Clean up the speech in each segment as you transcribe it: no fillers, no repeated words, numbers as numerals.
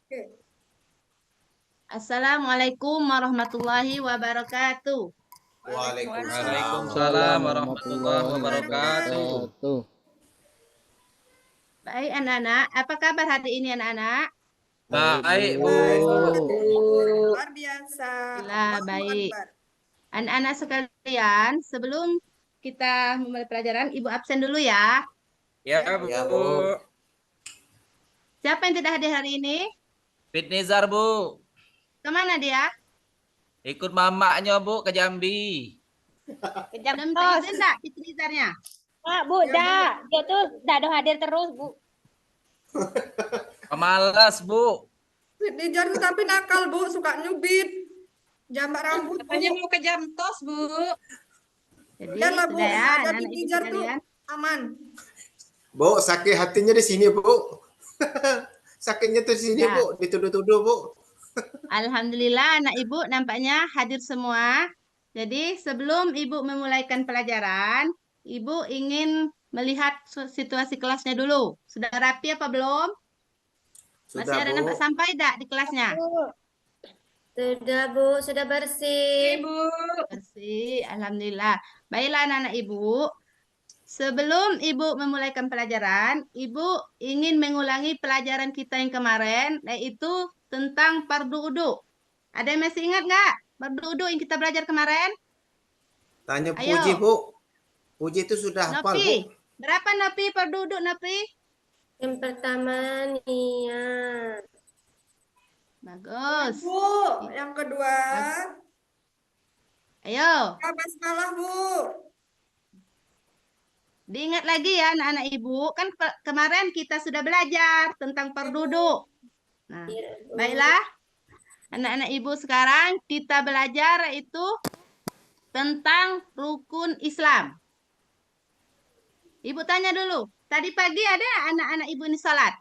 Oke. Assalamualaikum warahmatullahi wabarakatuh. Waalaikumsalam Waalaikumsalam warahmatullahi warahmatullahi wabarakatuh. wabarakatuh. Baik anak-anak, apa kabar hari ini anak-anak? Baik, Baik, Bu. Bu. Luar biasa. Alhamdulillah, Allahu baik. Akbar. Anak-anak sekalian, sebelum kita memulai pelajaran, Ibu absen dulu ya. Ya, Ya, Bu. Bu. Siapa yang tidak hadir hari ini? Fitnizar, Bu. Kemana dia? Ikut mamaknya, Bu, ke Jambi. Belum izin enggak Fitrizarnya? Pak, Bu, dah. Dia tuh dah ada hadir terus, Bu. Pemalas, Bu. Nidjar tuh tapi nakal, Bu, suka nyubit. Jambak rambut, Bu. Katanya mau ke Jamtos, Bu. Jadi Biarlah, Bu, sudah ya, ada anak-anak di ibu Nidjar tuh sekalian. aman. Bu, sakit hatinya di sini, Bu. Sakitnya tuh di sini, Ya. Bu. Dituduh-tuduh, Bu. Alhamdulillah anak ibu nampaknya hadir semua. Jadi sebelum ibu memulaikan pelajaran, ibu ingin melihat situasi kelasnya dulu. Sudah rapi apa belum? Masih Sudah, ada Bu. nampak sampai tidak di kelasnya? Sudah, Bu. Sudah bersih. Ibu. Bersih, alhamdulillah. Baiklah anak-anak ibu. Sebelum ibu memulaikan pelajaran, ibu ingin mengulangi pelajaran kita yang kemarin, yaitu tentang fardu wudu. Ada yang masih ingat nggak fardu wudu yang kita belajar kemarin? Tanya Ayo. Puji, Bu. Puji itu sudah hafal, Bu. Nopi, berapa Nopi fardu wudu Nopi? Yang pertama niat. Bagus. Bu, yang kedua. Ayo, Basmalah, Bu. diingat lagi ya anak-anak ibu. Kan kemarin kita sudah belajar tentang fardu wudu. Nah, baiklah. Anak-anak ibu sekarang kita belajar itu tentang rukun Islam. Ibu tanya dulu, tadi pagi ada anak-anak ibu ini sholat?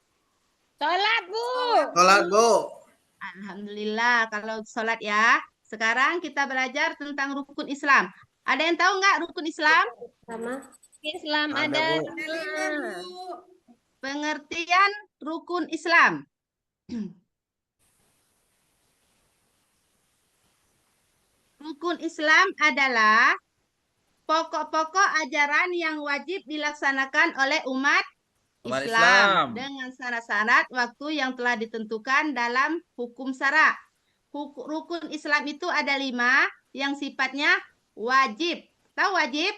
Sholat, Bu. Sholat, Bu. Alhamdulillah kalau sholat ya. Sekarang kita belajar tentang rukun Islam. Ada yang tahu nggak rukun Islam? Sama. Islam Ada, ada. Bu. Ada 5, Bu. Pengertian rukun Islam. Rukun Islam adalah pokok-pokok ajaran yang wajib dilaksanakan oleh umat Umat Islam Islam. dengan syarat-syarat waktu yang telah ditentukan dalam hukum syara. Rukun Islam itu ada 5 yang sifatnya wajib. Tahu wajib?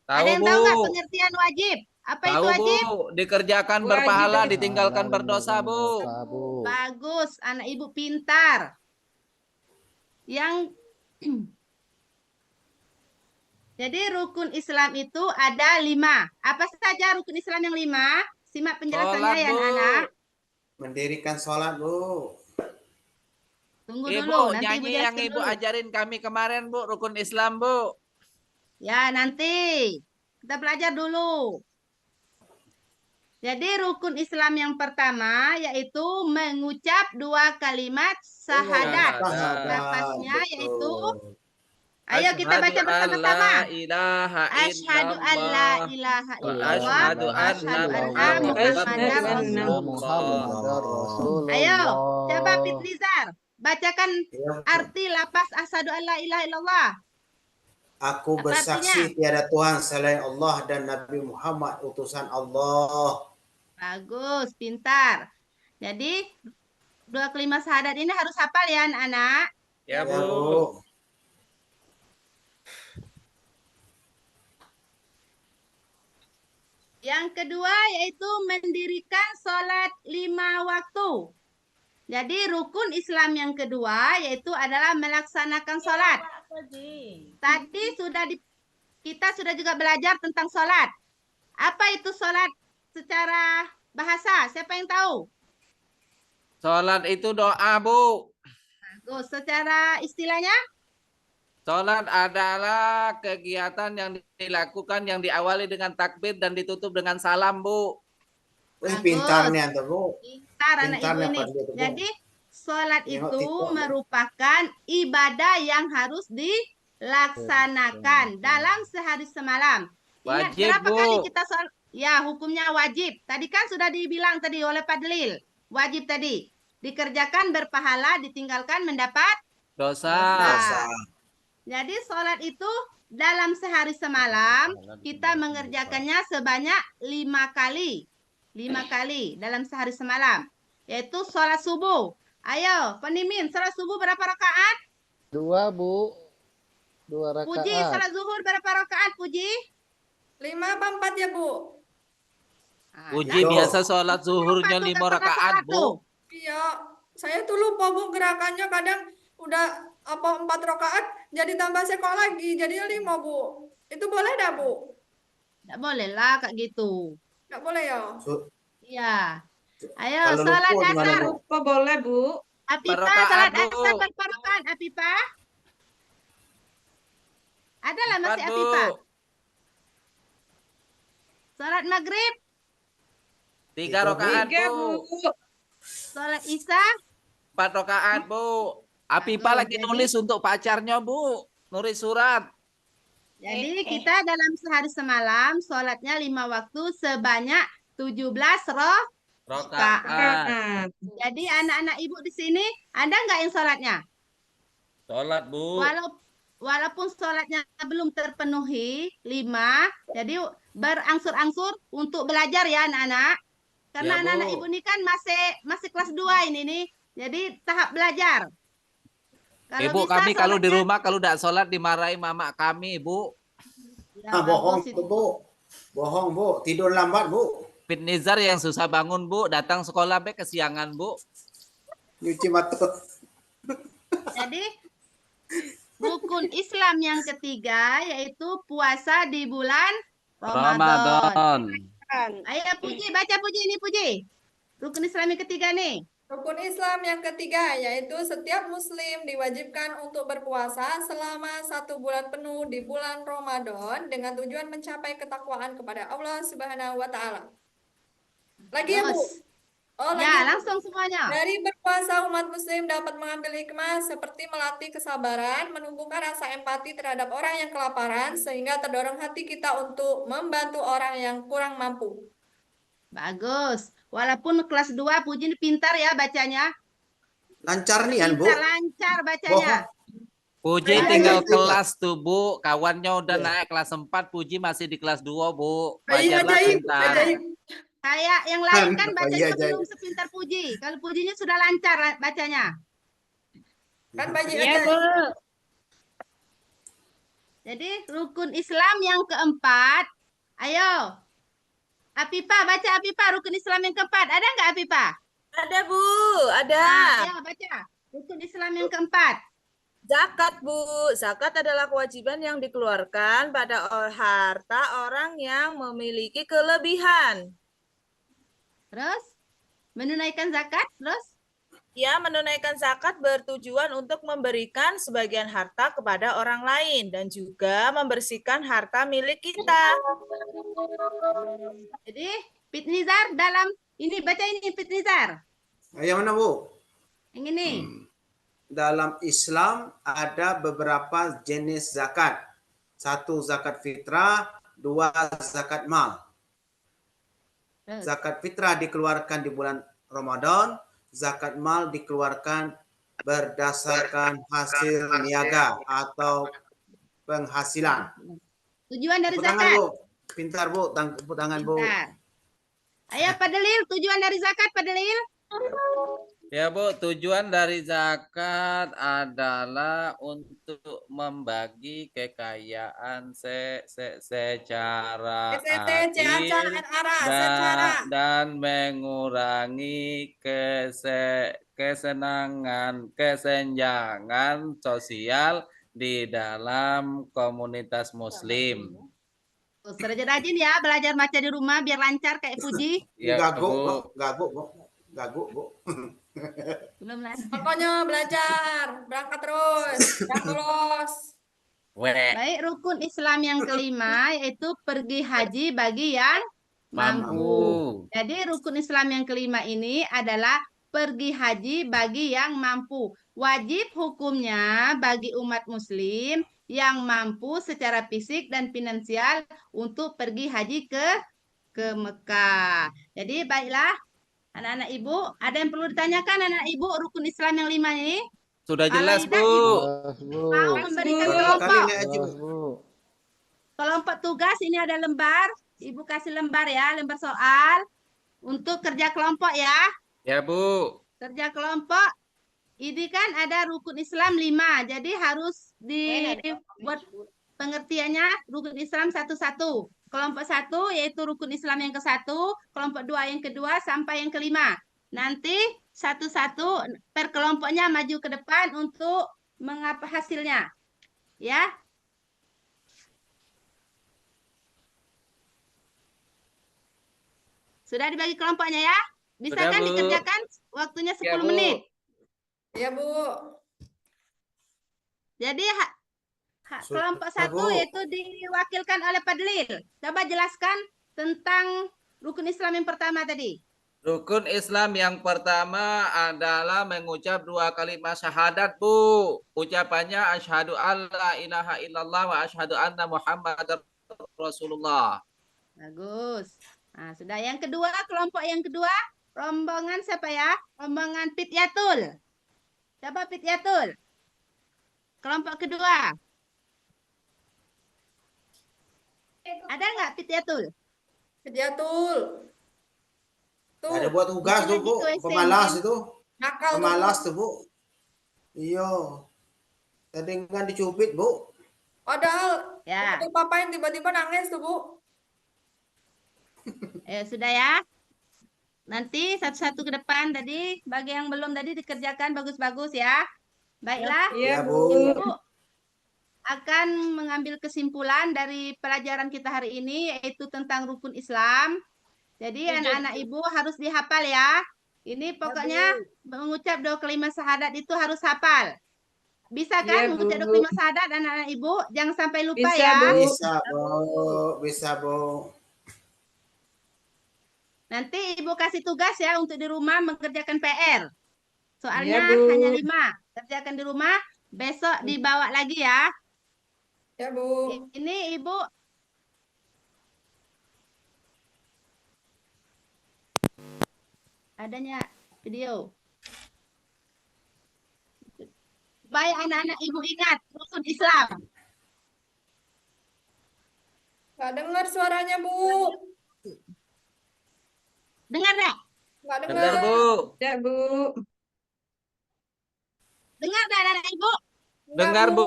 Tahu, Ada yang Bu. tahu nggak pengertian wajib? Apa Tahu, itu wajib? Bu. Dikerjakan Wajib. berpahala, ditinggalkan berdosa, Bu. Bu. Bagus, anak ibu pintar. Yang jadi rukun Islam itu ada 5. Apa saja rukun Islam yang 5? Simak penjelasannya Sholat, ya Bu. anak-anak. Mendirikan sholat, Bu. Tunggu Ibu, dulu, nanti ibu nyanyi yang jelaskan Ibu dulu. ajarin kami kemarin, Bu. Rukun Islam, Bu. Ya, nanti kita belajar dulu. Jadi rukun Islam yang pertama yaitu mengucap 2 kalimat syahadat. Syahadat. Lafaznya Betul. yaitu, ayo kita baca bersama-sama. Asyhadu an la ilaha illallah wa asyhadu anna Muhammadar Rasulullah. Ayo, coba Fitrizar, bacakan arti lapas asyhadu an la ilaha illallah. Aku Apa bersaksi tiada Tuhan selain Allah dan Nabi Muhammad utusan Allah. Bagus, pintar. Jadi 2 kalimat syahadat ini harus hafal ya anak-anak. Ya, Ya, Bu. Bu. Yang kedua yaitu mendirikan sholat 5 waktu. Jadi rukun Islam yang kedua yaitu adalah melaksanakan sholat. Tadi kita sudah juga belajar tentang sholat. Apa itu sholat secara bahasa? Siapa yang tahu? Sholat itu doa, Bu. Bagus. Secara istilahnya? Sholat adalah kegiatan yang dilakukan yang diawali dengan takbir dan ditutup dengan salam, Bu. Wih, Bagus. pintar nih Anda, Bu. Pintar anak ibu Pintarnya ini. Pak dia tuh, Bu. Jadi sholat Tengok itu TikTok, Bu. merupakan ibadah yang harus dilaksanakan dalam sehari semalam. Ingat Wajib, berapa Bu. kali kita sholat? Ya, hukumnya wajib. Tadi kan sudah dibilang tadi oleh Pak Delil. Wajib tadi. dikerjakan berpahala, ditinggalkan mendapat Dosa. Dosa. Jadi sholat itu dalam sehari semalam kita mengerjakannya sebanyak 5 kali. 5 kali dalam sehari semalam. Yaitu sholat subuh. Ayo, Penimin, sholat subuh berapa rakaat? 2, Bu. 2 Puji, rakaat. sholat zuhur berapa rakaat, Puji? 5 apa 4 ya, Bu? Puji Tuh. biasa sholat zuhurnya 5 rakaat, Bu. Iya, saya tuh lupa, Bu, gerakannya kadang udah 4 rakaat jadi tambah sekok lagi, jadinya 5, Bu. Itu boleh dah, Bu? Tidak boleh lah kayak gitu. Nggak boleh ya? Iya. Ayo, Kalau sholat lupa gimana, asar. Bu? Lupa boleh, Bu. Apipah, Rakaat, sholat Bu. asar berapa rakaat, Apipah? Ada lah masih 4, Bu. Apipah. Sholat maghrib, 3 rakaat, Tiga, Bu. Bu. sholat isya, 4 rakaat, Bu. Apipah Bagus, lagi jadi- nulis untuk pacarnya, Bu. Nulis surat. Jadi kita dalam sehari semalam sholatnya 5 waktu sebanyak 17 Rakaat. Jadi anak-anak ibu di sini ada nggak yang sholatnya? Sholat, Bu. Walaupun sholatnya belum terpenuhi 5, jadi berangsur-angsur untuk belajar ya anak-anak. Karena Ya, Bu. anak-anak ibu ini kan masih kelas 2 ini nih. Jadi tahap belajar. Ibu, bisa kami kalau di sholatnya- rumah kalau tidak sholat dimarahi mama kami, Bu. Ya, Ah, bohong, bagus itu. Bu. Bohong, Bu. Tidur lambat, Bu. Fitnizar yang susah bangun, Bu. Datang sekolah be kesiangan, Bu. Nyuci mata. Jadi rukun Islam yang ketiga yaitu puasa di bulan Ramadan. Ayo Puji, baca Puji ini Puji. Rukun Islam yang ketiga nih. Rukun Islam yang ketiga yaitu setiap muslim diwajibkan untuk berpuasa selama 1 bulan penuh di bulan Ramadan dengan tujuan mencapai ketakwaan kepada Allah Subhanahu wa taala. Lagi ya, Bu? Terus. Oh, Ya, lagi. langsung semuanya. Dari berpuasa umat muslim dapat mengambil hikmah seperti melatih kesabaran, menumbuhkan rasa empati terhadap orang yang kelaparan sehingga terdorong hati kita untuk membantu orang yang kurang mampu. Bagus. Walaupun kelas 2 Puji ini pintar ya bacanya. Lancar nih, Bu. Pintar, lancar bacanya. Puji Ayo, tinggal ayo. kelas tuh, Bu. Kawannya udah Iya. naik kelas 4, Puji masih di kelas 2, Bu. Ajaib, Belajarlah ajaib, pintar. ajaib. Kayak yang lain kan Oh, bacanya iya, Jai. belum sepintar Puji. Kalau Pujinya sudah lancar bacanya. Kan bayi Iya, aja. Bu. Jadi rukun Islam yang keempat. Ayo. Apipah, baca Apipah rukun Islam yang keempat. Ada nggak Apipah? Ada, Bu. Ada. Nah, ayo baca. Rukun Islam yang keempat. Zakat, Bu. Zakat adalah kewajiban yang dikeluarkan pada harta orang yang memiliki kelebihan. Terus menunaikan zakat, terus Ya, menunaikan zakat bertujuan untuk memberikan sebagian harta kepada orang lain dan juga membersihkan harta milik kita. jadi Fitnizar dalam ini baca ini Fitnizar. Yang mana, Bu? Yang ini. Dalam Islam ada beberapa jenis zakat. 1 zakat fitrah, 2 zakat mal. Terus. Zakat fitrah dikeluarkan di bulan Ramadan, zakat mal dikeluarkan berdasarkan hasil niaga atau penghasilan. Tujuan dari Tepuk tangan, zakat. Bu. Pintar, Bu. Tepuk tangan, Bu. Bentar. Ayo Pak Delil, tujuan dari zakat Pak Delil. Ya, Bu, tujuan dari zakat adalah untuk membagi kekayaan secara adil dan mengurangi kesenjangan sosial di dalam komunitas muslim. Terus rajin-rajin ya belajar baca di rumah biar lancar kayak Puji. Ya, Gaguk, Bu. Bu. Gaguk, Bu. Gaguk, Bu. Belum lancar. Pokoknya belajar, berangkat terus, jangan bolos. Weh. Baik, rukun Islam yang kelima yaitu pergi haji bagi yang mampu. Mampu. Jadi rukun Islam yang kelima ini adalah pergi haji bagi yang mampu. Wajib hukumnya bagi umat muslim yang mampu secara fisik dan finansial untuk pergi haji ke Mekah. Jadi baiklah Anak-anak Ibu, ada yang perlu ditanyakan anak-anak Ibu rukun Islam yang 5 ini? Sudah Kalau jelas, tidak, Bu. Ibu Jelas, Bu. mau memberikan Barangkali kelompok. Nek Haji, Bu. Jelas, Bu. Kelompok tugas ini ada lembar. Ibu kasih lembar ya, lembar soal. Untuk kerja kelompok ya. Ya, Bu. Kerja kelompok. Ini kan ada rukun Islam 5. Jadi harus dibuat pengertiannya rukun Islam satu-satu. Kelompok 1 yaitu rukun Islam yang ke-1, kelompok 2 yang kedua sampai yang ke-5. Nanti satu-satu per kelompoknya maju ke depan untuk mengapa hasilnya. Ya. Sudah dibagi kelompoknya ya? Bisa Sudah, kan Bu. dikerjakan waktunya 10 Ya, Bu. menit. Ya, Bu. Jadi Sudah, kelompok 1 Bu. yaitu diwakilkan oleh Padlil. Coba jelaskan tentang rukun Islam yang pertama tadi. Rukun Islam yang pertama adalah mengucap 2 kalimat syahadat, Bu. Ucapannya asyhadu alla ilaha illallah wa asyhadu anna Muhammadar Rasulullah. Bagus. Nah, sudah yang kedua, kelompok yang kedua, rombongan siapa ya? Rombongan Fityatul. Coba Fityatul. Kelompok kedua. Ada nggak Fityatul? Fityatul. Tuh, Ada buat tugas tuh, Bu. Lagi ke WC Pemalas mungkin. itu. nakal tuh, Bu. Pemalas tuh, Bu. Iya. Tadi kan dicubit, Bu. Padahal Ya, waktu papain tiba-tiba nangis tuh, Bu. sudah ya. Nanti satu-satu ke depan tadi, bagi yang belum tadi dikerjakan bagus-bagus ya. Baiklah, Ya, Bu. Ibu akan mengambil kesimpulan dari pelajaran kita hari ini, yaitu tentang rukun Islam. Jadi anak-anak Ibu harus dihafal ya. Ini pokoknya mengucap 2 kalimat syahadat itu harus hafal. Bisa kan mengucap 2 kalimat syahadat anak-anak Ibu? Jangan sampai lupa ya. Bisa, Bu. Bisa, Bu. Nanti Ibu kasih tugas ya untuk di rumah mengerjakan PR. Soalnya hanya 5. Kerjakan di rumah, besok dibawa lagi ya. Ya, Bu. Ini Ibu adanya video. Supaya anak-anak Ibu ingat rukun Islam. Nggak dengar suaranya, Bu. Dengar nggak? Nggak Dengar, dengar. Bu. Ya, Bu. Dengar nggak anak-anak Ibu? Nggak, Dengar, Bu.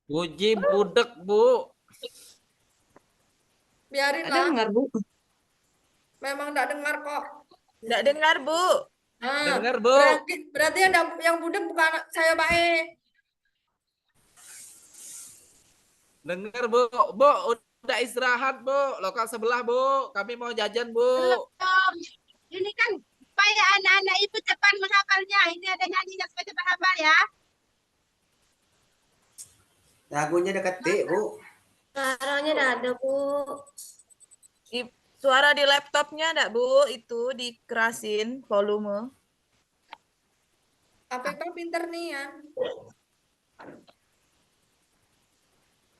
Puji budek, Bu. Biarin lah. Memang nggak dengar kok. Nggak dengar, Bu. Nah, Dengar, Bu. berarti yang budek bukan saya baik. Dengar, Bu. Bu, udah istirahat, Bu. Lokal sebelah, Bu. Kami mau jajan, Bu. Belum. Ini kan supaya anak-anak Ibu cepat menghafalnya. Ini ada nyanyinya supaya cepat hafal ya. Lagunya udah ketik, Bu. Suaranya nggak ada, Bu. Suara di laptopnya enggak, Bu? Itu dikerasin volume. Apa pinter nih ya?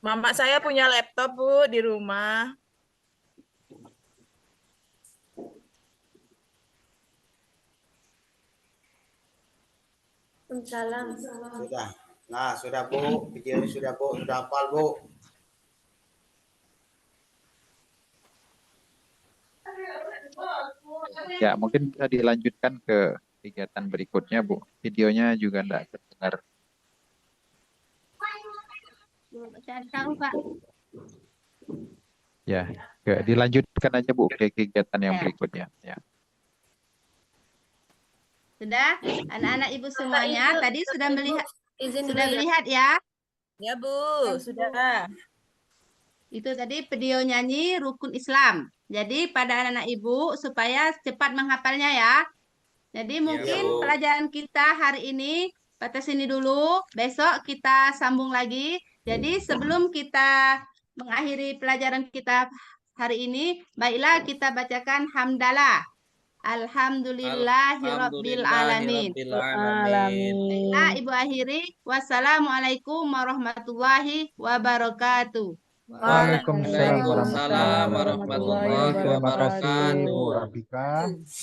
Mama saya punya laptop, Bu, di rumah. Salam. Sudah. Nah, sudah, Bu. Videonya sudah, Bu. Sudah hafal, Bu. Ya, mungkin bisa dilanjutkan ke kegiatan berikutnya, Bu. Videonya juga enggak terdengar. Cari tahu, Pak. Ya, dilanjutkan aja, Bu, ke kegiatan yang Ya. berikutnya. Ya. Sudah? Anak-anak Ibu semuanya tadi sudah melihat Izin sudah dulu ya. melihat ya. Ya, Bu, sudah. Itu tadi video nyanyi rukun Islam. Jadi pada anak-anak Ibu supaya cepat menghafalnya ya. Jadi mungkin Bu. pelajaran kita hari ini pada sini dulu. Besok kita sambung lagi. Jadi sebelum kita mengakhiri pelajaran kita hari ini, baiklah kita bacakan hamdalah. Alhamdulillahirabbil alamin. Baiklah Ibu akhiri. Wassalamualaikum warahmatullahi wabarakatuh. Waalaikumsalam Waalaikumsalam warahmatullahi warahmatullahi wabarakatuh. wabarakatuh. Rabbika.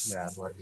Ya, luar biasa.